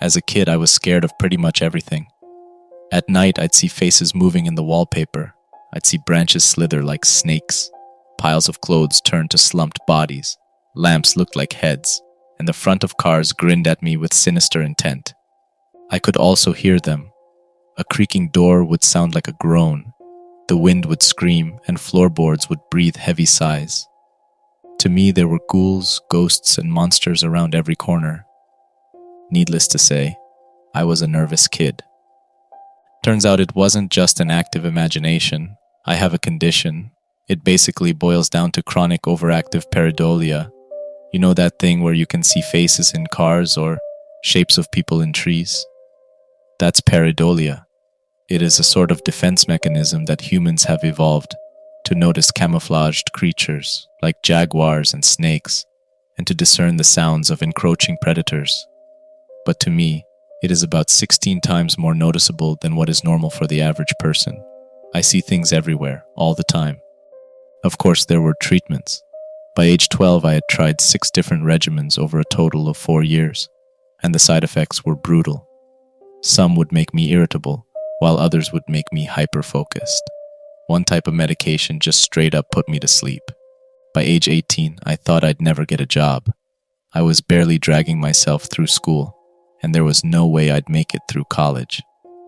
As a kid, I was scared of pretty much everything. At night, I'd see faces moving in the wallpaper. I'd see branches slither like snakes. Piles of clothes turned to slumped bodies. Lamps looked like heads, and the front of cars grinned at me with sinister intent. I could also hear them. A creaking door would sound like a groan. The wind would scream, and floorboards would breathe heavy sighs. To me, there were ghouls, ghosts, and monsters around every corner. Needless to say, I was a nervous kid. Turns out it wasn't just an active imagination. I have a condition. It basically boils down to chronic overactive pareidolia. You know that thing where you can see faces in cars or shapes of people in trees? That's pareidolia. It is a sort of defense mechanism that humans have evolved to notice camouflaged creatures like jaguars and snakes and to discern the sounds of encroaching predators. But to me, it is about 16 times more noticeable than what is normal for the average person. I see things everywhere, all the time. Of course, there were treatments. By age 12, I had tried 6 different regimens over a total of 4 years, and the side effects were brutal. Some would make me irritable, while others would make me hyper-focused. One type of medication just straight up put me to sleep. By age 18, I thought I'd never get a job. I was barely dragging myself through school, and there was no way I'd make it through college.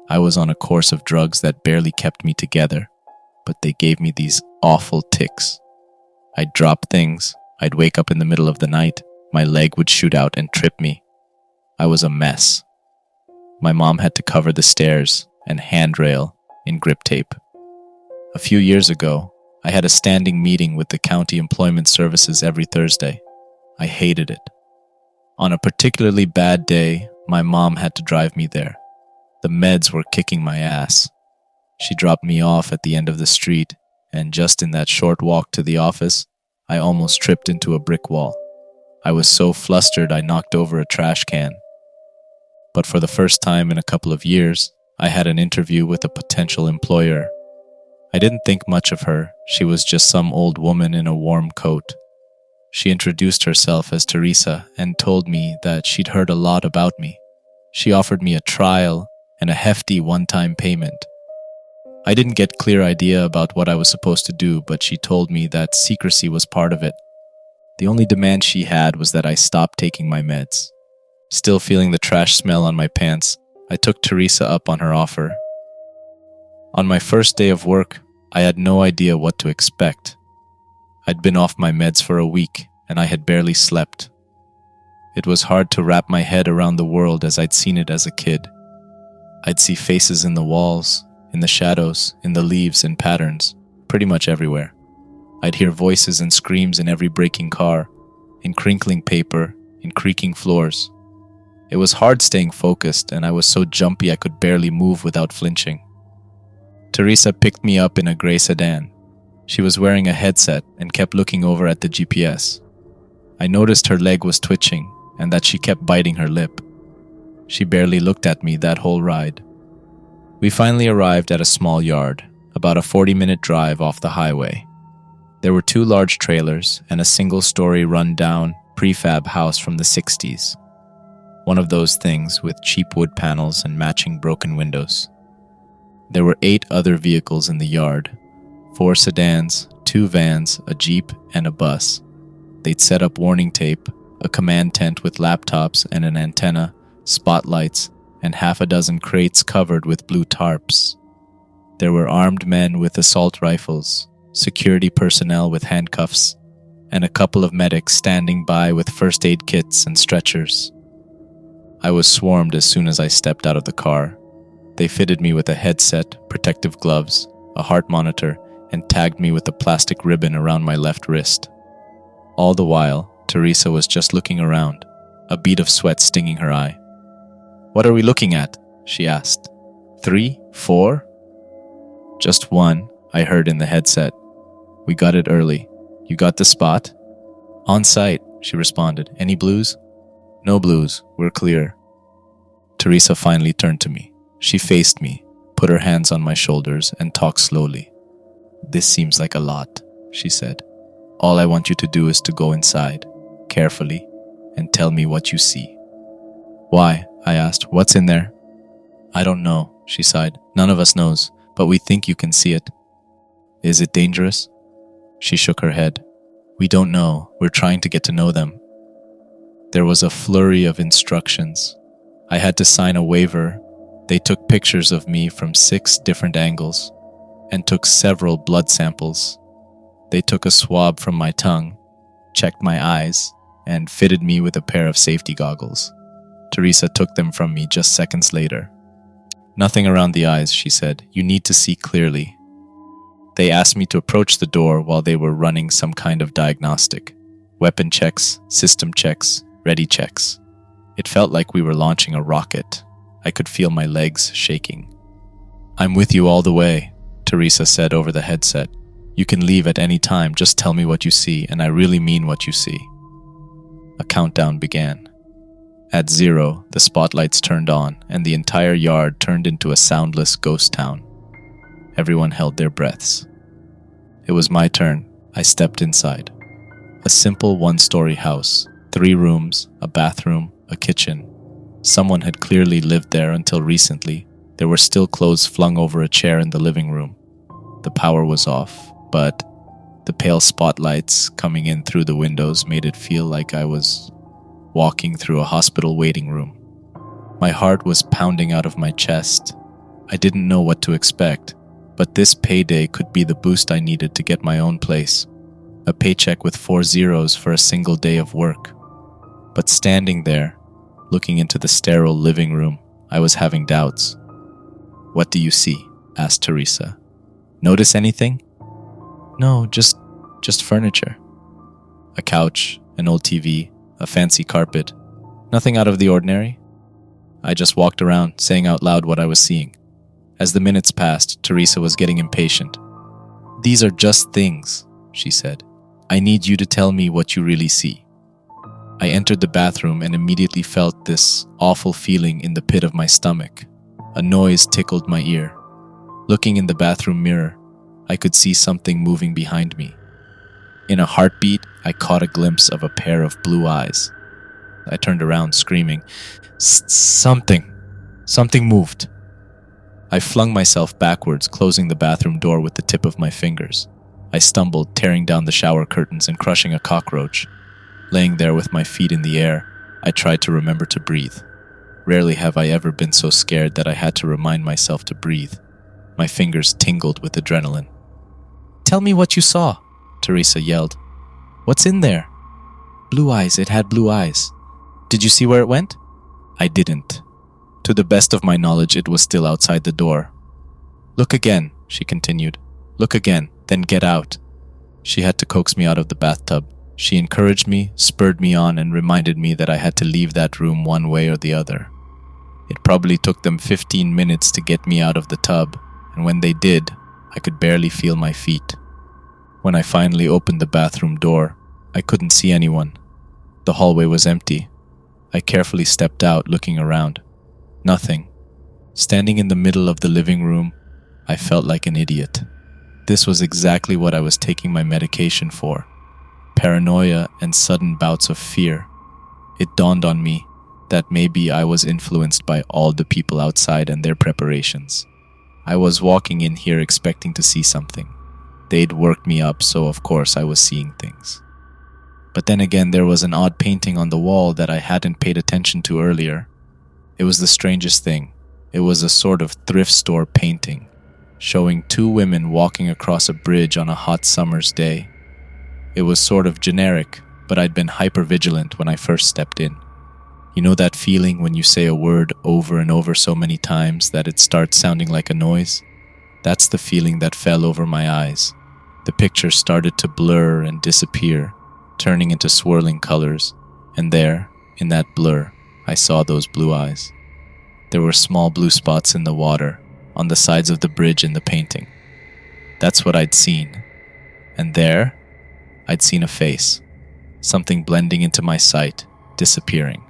I was on a course of drugs that barely kept me together, but they gave me these awful tics. I'd drop things, I'd wake up in the middle of the night, my leg would shoot out and trip me. I was a mess. My mom had to cover the stairs and handrail in grip tape. A few years ago, I had a standing meeting with the county employment services every Thursday. I hated it. On a particularly bad day, my mom had to drive me there. The meds were kicking my ass. She dropped me off at the end of the street, and just in that short walk to the office, I almost tripped into a brick wall. I was so flustered I knocked over a trash can. But for the first time in a couple of years, I had an interview with a potential employer. I didn't think much of her. She was just some old woman in a warm coat. She introduced herself as Teresa and told me that she'd heard a lot about me. She offered me a trial and a hefty one-time payment. I didn't get clear idea about what I was supposed to do, but she told me that secrecy was part of it. The only demand she had was that I stop taking my meds. Still feeling the trash smell on my pants, I took Teresa up on her offer. On my first day of work, I had no idea what to expect. I'd been off my meds for a week, and I had barely slept. It was hard to wrap my head around the world as I'd seen it as a kid. I'd see faces in the walls, in the shadows, in the leaves and patterns, pretty much everywhere. I'd hear voices and screams in every breaking car, in crinkling paper, in creaking floors. It was hard staying focused, and I was so jumpy I could barely move without flinching. Teresa picked me up in a gray sedan. She was wearing a headset and kept looking over at the GPS. I noticed her leg was twitching and that she kept biting her lip. She barely looked at me that whole ride. We finally arrived at a small yard, about a 40-minute drive off the highway. There were 2 large trailers and a single-story run-down prefab house from the 60s. One of those things with cheap wood panels and matching broken windows. There were 8 other vehicles in the yard, 4 sedans, 2 vans, a jeep, and a bus. They'd set up warning tape, a command tent with laptops and an antenna, spotlights, and half a dozen crates covered with blue tarps. There were armed men with assault rifles, security personnel with handcuffs, and a couple of medics standing by with first aid kits and stretchers. I was swarmed as soon as I stepped out of the car. They fitted me with a headset, protective gloves, a heart monitor, and tagged me with a plastic ribbon around my left wrist. All the while, Teresa was just looking around, a bead of sweat stinging her eye. "What are we looking at?" she asked. 3? 4? "Just 1, I heard in the headset. We got it early. You got the spot?" "On site," she responded. "Any blues?" "No blues. We're clear." Teresa finally turned to me. She faced me, put her hands on my shoulders, and talked slowly. "This seems like a lot," she said. "All I want you to do is to go inside, carefully, and tell me what you see." Why? I asked. What's in there? I don't know, she sighed. None of us knows, but we think you can see it. Is it dangerous? She shook her head. We don't know. We're trying to get to know them. There was a flurry of instructions. I had to sign a waiver. They took pictures of me from 6 different angles and took several blood samples. They took a swab from my tongue, checked my eyes, and fitted me with a pair of safety goggles. Teresa took them from me just seconds later. Nothing around the eyes, she said. You need to see clearly. They asked me to approach the door while they were running some kind of diagnostic. Weapon checks, system checks, ready checks. It felt like we were launching a rocket. I could feel my legs shaking. I'm with you all the way, Teresa said over the headset. You can leave at any time, just tell me what you see, and I really mean what you see. A countdown began. At 0, the spotlights turned on, and the entire yard turned into a soundless ghost town. Everyone held their breaths. It was my turn. I stepped inside. A simple 1-story house, 3 rooms, a bathroom, a kitchen. Someone had clearly lived there until recently. There were still clothes flung over a chair in the living room. The power was off, but the pale spotlights coming in through the windows made it feel like I was walking through a hospital waiting room. My heart was pounding out of my chest. I didn't know what to expect, but this payday could be the boost I needed to get my own place. A paycheck with 4 zeros for a single day of work. But standing there, looking into the sterile living room, I was having doubts. What do you see? Asked Teresa. Notice anything? No, just furniture. A couch, an old TV, a fancy carpet. Nothing out of the ordinary. I just walked around, saying out loud what I was seeing. As the minutes passed, Teresa was getting impatient. These are just things, she said. I need you to tell me what you really see. I entered the bathroom and immediately felt this awful feeling in the pit of my stomach. A noise tickled my ear. Looking in the bathroom mirror, I could see something moving behind me. In a heartbeat, I caught a glimpse of a pair of blue eyes. I turned around, screaming, Something moved. I flung myself backwards, closing the bathroom door with the tip of my fingers. I stumbled, tearing down the shower curtains and crushing a cockroach. Laying there with my feet in the air, I tried to remember to breathe. Rarely have I ever been so scared that I had to remind myself to breathe. My fingers tingled with adrenaline. Tell me what you saw, Teresa yelled. What's in there? Blue eyes, it had blue eyes. Did you see where it went? I didn't. To the best of my knowledge, it was still outside the door. Look again, she continued. Look again, then get out. She had to coax me out of the bathtub. She encouraged me, spurred me on, and reminded me that I had to leave that room one way or the other. It probably took them 15 minutes to get me out of the tub, and when they did, I could barely feel my feet. When I finally opened the bathroom door, I couldn't see anyone. The hallway was empty. I carefully stepped out, looking around. Nothing. Standing in the middle of the living room, I felt like an idiot. This was exactly what I was taking my medication for. Paranoia and sudden bouts of fear. It dawned on me that maybe I was influenced by all the people outside and their preparations. I was walking in here expecting to see something. They'd worked me up, so of course I was seeing things. But then again, there was an odd painting on the wall that I hadn't paid attention to earlier. It was the strangest thing. It was a sort of thrift store painting, showing 2 women walking across a bridge on a hot summer's day. It was sort of generic, but I'd been hyper-vigilant when I first stepped in. You know that feeling when you say a word over and over so many times that it starts sounding like a noise? That's the feeling that fell over my eyes. The picture started to blur and disappear, turning into swirling colors, and there, in that blur, I saw those blue eyes. There were small blue spots in the water, on the sides of the bridge in the painting. That's what I'd seen. And there, I'd seen a face, something blending into my sight, disappearing.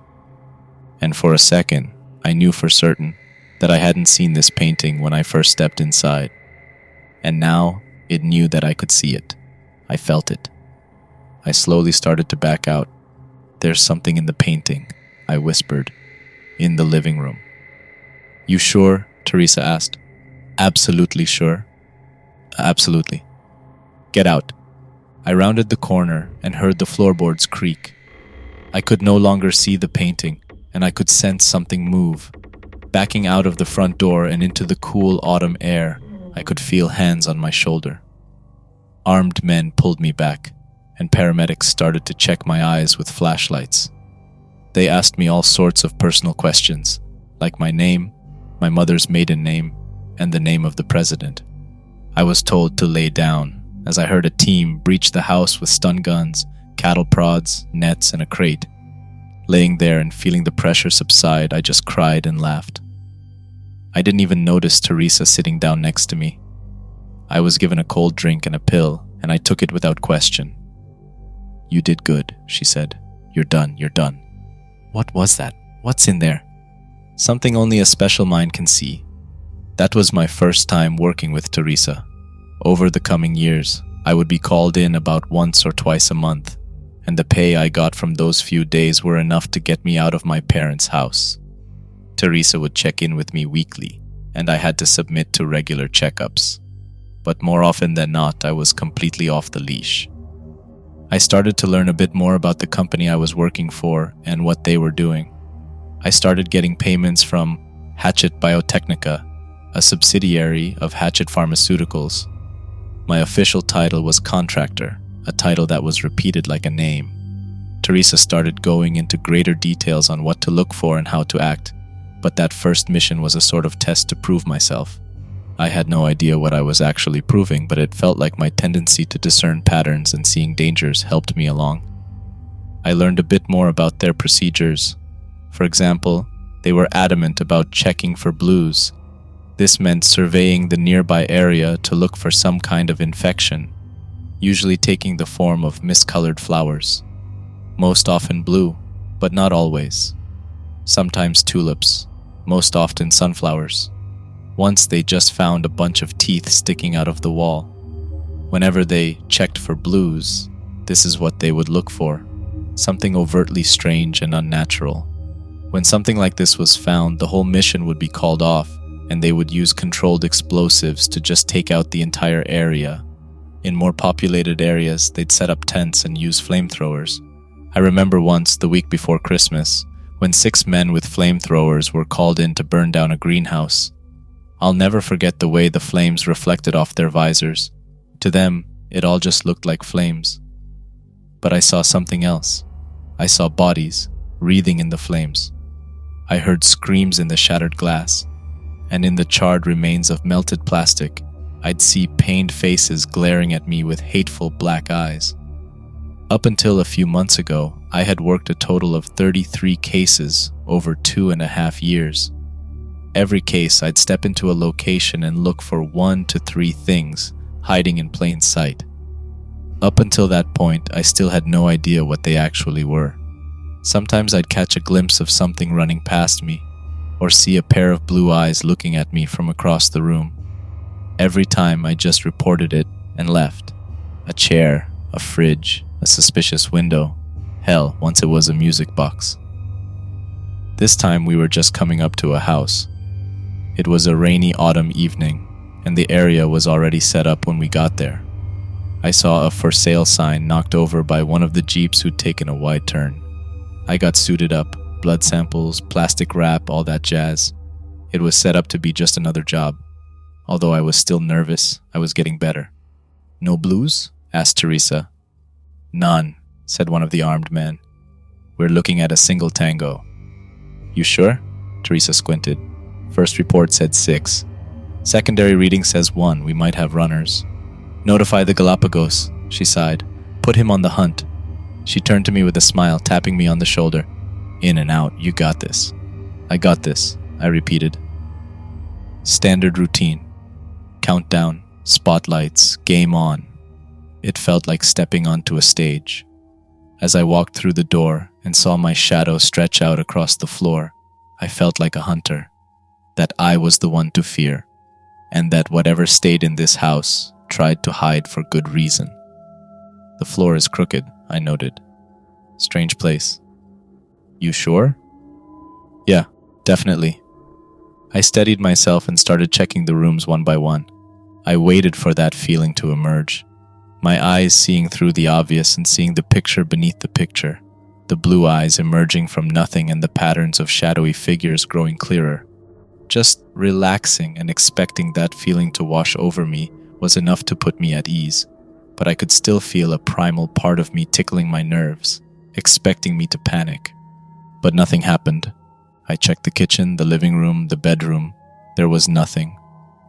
And for a second, I knew for certain that I hadn't seen this painting when I first stepped inside. And now, it knew that I could see it. I felt it. I slowly started to back out. There's something in the painting, I whispered. in the living room. You sure? Teresa asked. Absolutely sure. Absolutely. Get out. I rounded the corner and heard the floorboards creak. I could no longer see the painting, and I could sense something move. Backing out of the front door and into the cool autumn air, I could feel hands on my shoulder. Armed men pulled me back, and paramedics started to check my eyes with flashlights. They asked me all sorts of personal questions, like my name, my mother's maiden name, and the name of the president. I was told to lay down, as I heard a team breach the house with stun guns, cattle prods, nets, and a crate. Laying there and feeling the pressure subside, I just cried and laughed. I didn't even notice Teresa sitting down next to me. I was given a cold drink and a pill, and I took it without question. You did good, she said. You're done, you're done. What was that? What's in there? Something only a special mind can see. That was my first time working with Teresa. Over the coming years, I would be called in about once or twice a month, and the pay I got from those few days were enough to get me out of my parents' house. Teresa would check in with me weekly, and I had to submit to regular checkups. But more often than not, I was completely off the leash. I started to learn a bit more about the company I was working for and what they were doing. I started getting payments from Hatchet Biotechnica, a subsidiary of Hatchet Pharmaceuticals. My official title was contractor, a title that was repeated like a name. Teresa started going into greater details on what to look for and how to act, but that first mission was a sort of test to prove myself. I had no idea what I was actually proving, but it felt like my tendency to discern patterns and seeing dangers helped me along. I learned a bit more about their procedures. For example, they were adamant about checking for blues. This meant surveying the nearby area to look for some kind of infection, usually taking the form of miscolored flowers. Most often blue, but not always. Sometimes tulips, most often sunflowers. Once they just found a bunch of teeth sticking out of the wall. Whenever they checked for blues, this is what they would look for, something overtly strange and unnatural. When something like this was found, the whole mission would be called off, and they would use controlled explosives to just take out the entire area. In more populated areas, they'd set up tents and use flamethrowers. I remember once, the week before Christmas, when 6 men with flamethrowers were called in to burn down a greenhouse. I'll never forget the way the flames reflected off their visors. To them, it all just looked like flames. But I saw something else. I saw bodies, wreathing in the flames. I heard screams in the shattered glass, and in the charred remains of melted plastic, I'd see pained faces glaring at me with hateful black eyes. Up until a few months ago, I had worked a total of 33 cases over 2.5 years. Every case, I'd step into a location and look for 1 to 3 things hiding in plain sight. Up until that point, I still had no idea what they actually were. Sometimes I'd catch a glimpse of something running past me, or see a pair of blue eyes looking at me from across the room. Every time, I just reported it and left. A chair, a fridge, a suspicious window. Hell, once it was a music box. This time we were just coming up to a house. It was a rainy autumn evening, and the area was already set up when we got there. I saw a for sale sign knocked over by one of the jeeps who'd taken a wide turn. I got suited up, blood samples, plastic wrap, all that jazz. It was set up to be just another job. Although I was still nervous, I was getting better. No blues? Asked Teresa. None, said one of the armed men. We're looking at a single tango. You sure? Teresa squinted. First report said 6. Secondary reading says 1. We might have runners. Notify the Galapagos, she sighed. Put him on the hunt. She turned to me with a smile, tapping me on the shoulder. In and out, you got this. I got this, I repeated. Standard routine. Countdown, spotlights, game on. It felt like stepping onto a stage. As I walked through the door and saw my shadow stretch out across the floor, I felt like a hunter. That I was the one to fear, and that whatever stayed in this house tried to hide for good reason. The floor is crooked, I noted. Strange place. You sure? Yeah, Definitely. I steadied myself and started checking the rooms one by one. I waited for that feeling to emerge. My eyes seeing through the obvious and seeing the picture beneath the picture. The blue eyes emerging from nothing and the patterns of shadowy figures growing clearer. Just relaxing and expecting that feeling to wash over me was enough to put me at ease, but I could still feel a primal part of me tickling my nerves, expecting me to panic. But nothing happened. I checked the kitchen, the living room, the bedroom. There was nothing.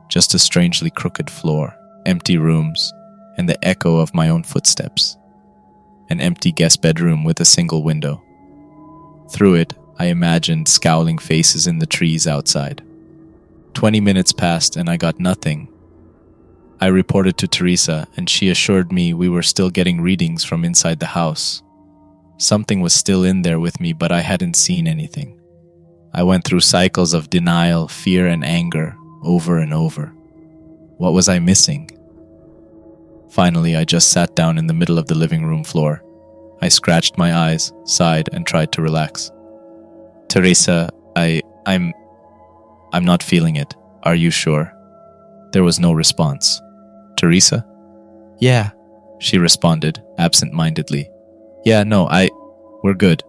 Just a strangely crooked floor, empty rooms, and the echo of my own footsteps. An empty guest bedroom with a single window. Through it, I imagined scowling faces in the trees outside. 20 minutes passed and I got nothing. I reported to Teresa and she assured me we were still getting readings from inside the house. Something was still in there with me, but I hadn't seen anything. I went through cycles of denial, fear, and anger over and over. What was I missing? Finally, I just sat down in the middle of the living room floor. I scratched my eyes, sighed, and tried to relax. Teresa, I'm not feeling it. Are you sure? There was no response. Teresa? Yeah, she responded, absent-mindedly. Yeah, no, we're good.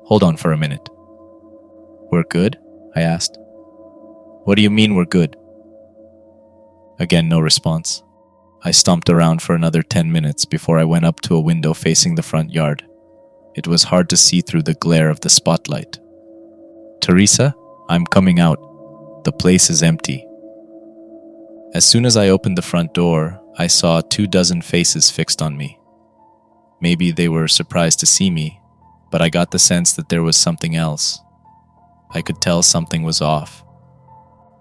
Hold on for a minute. We're good? I asked. What do you mean we're good? Again, no response. I stomped around for another 10 minutes before I went up to a window facing the front yard. It was hard to see through the glare of the spotlight. Teresa, I'm coming out. The place is empty. As soon as I opened the front door, I saw 24 faces fixed on me. Maybe they were surprised to see me, but I got the sense that there was something else. I could tell something was off.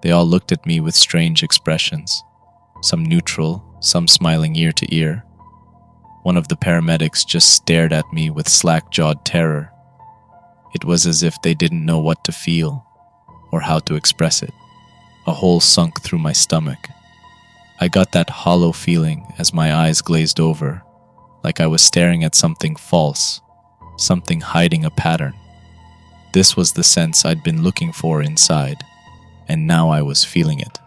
They all looked at me with strange expressions, some neutral, some smiling ear to ear. One of the paramedics just stared at me with slack-jawed terror. It was as if they didn't know what to feel or how to express it. A hole sunk through my stomach. I got that hollow feeling as my eyes glazed over, like I was staring at something false, something hiding a pattern. This was the sense I'd been looking for inside, and now I was feeling it.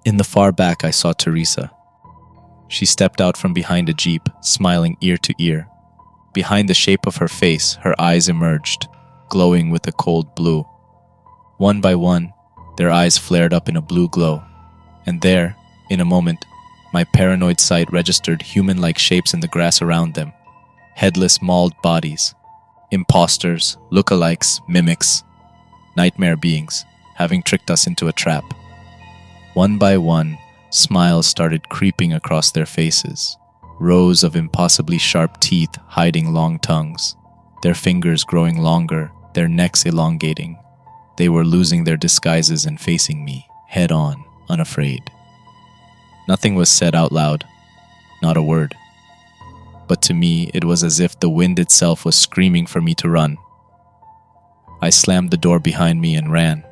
In the far back, I saw Teresa. She stepped out from behind a jeep, smiling ear to ear. Behind the shape of her face, her eyes emerged, glowing with a cold blue. One by one, their eyes flared up in a blue glow, and there, in a moment, my paranoid sight registered human-like shapes in the grass around them. Headless, mauled bodies. Imposters, lookalikes, mimics. Nightmare beings, having tricked us into a trap. One by one, smiles started creeping across their faces. Rows of impossibly sharp teeth hiding long tongues. Their fingers growing longer, their necks elongating. They were losing their disguises and facing me, head on, unafraid. Nothing was said out loud, not a word. But to me, it was as if the wind itself was screaming for me to run. I slammed the door behind me and ran.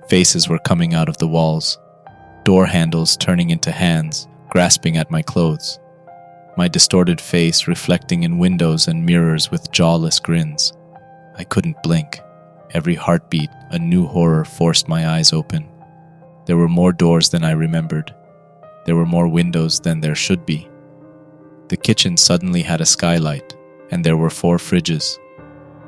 Faces were coming out of the walls, door handles turning into hands, grasping at my clothes. My distorted face reflecting in windows and mirrors with jawless grins. I couldn't blink. Every heartbeat, a new horror forced my eyes open. There were more doors than I remembered. There were more windows than there should be. The kitchen suddenly had a skylight, and there were 4 fridges.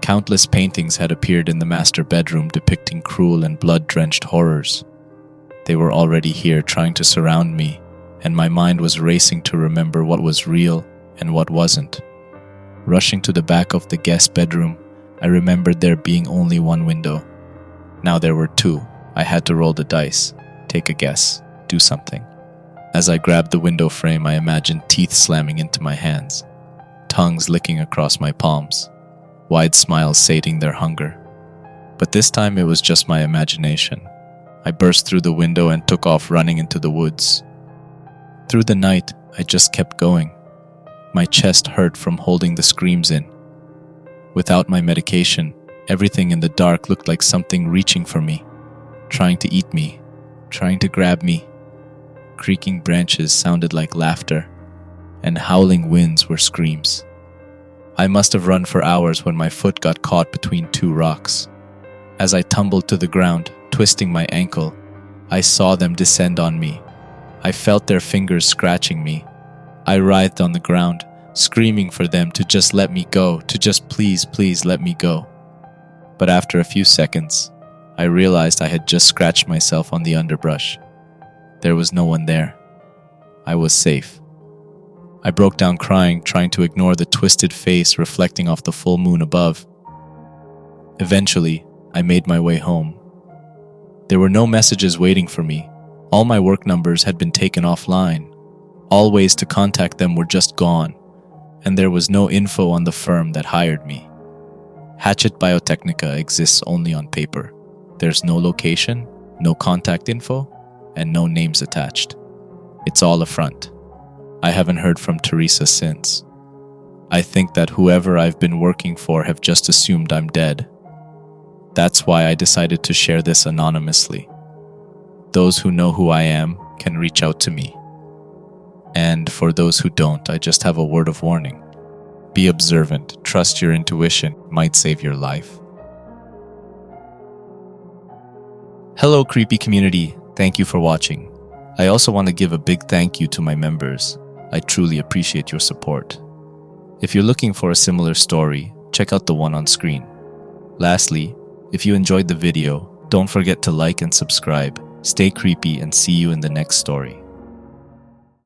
Countless paintings had appeared in the master bedroom depicting cruel and blood-drenched horrors. They were already here trying to surround me, and my mind was racing to remember what was real and what wasn't. Rushing to the back of the guest bedroom, I remembered there being only 1 window. Now there were 2. I had to roll the dice, take a guess, do something. As I grabbed the window frame, I imagined teeth slamming into my hands, tongues licking across my palms, wide smiles sating their hunger. But this time it was just my imagination. I burst through the window and took off running into the woods. Through the night, I just kept going. My chest hurt from holding the screams in. Without my medication, everything in the dark looked like something reaching for me, trying to eat me, trying to grab me. Creaking branches sounded like laughter, and howling winds were screams. I must have run for hours when my foot got caught between 2 rocks. As I tumbled to the ground, twisting my ankle, I saw them descend on me. I felt their fingers scratching me. I writhed on the ground, screaming for them to just let me go, to just please let me go. But after a few seconds, I realized I had just scratched myself on the underbrush. There was no one there. I was safe. I broke down crying, trying to ignore the twisted face reflecting off the full moon above. Eventually, I made my way home. There were no messages waiting for me. All my work numbers had been taken offline. All ways to contact them were just gone, and there was no info on the firm that hired me. Hatchet Biotechnica exists only on paper. There's no location, no contact info, and no names attached. It's all a front. I haven't heard from Teresa since. I think that whoever I've been working for have just assumed I'm dead. That's why I decided to share this anonymously. Those who know who I am can reach out to me. And for those who don't, I just have a word of warning. Be observant, trust your intuition, it might save your life. Hello, creepy community. Thank you for watching. I also want to give a big thank you to my members. I truly appreciate your support. If you're looking for a similar story, check out the one on screen. Lastly, if you enjoyed the video, don't forget to like and subscribe. Stay creepy and see you in the next story.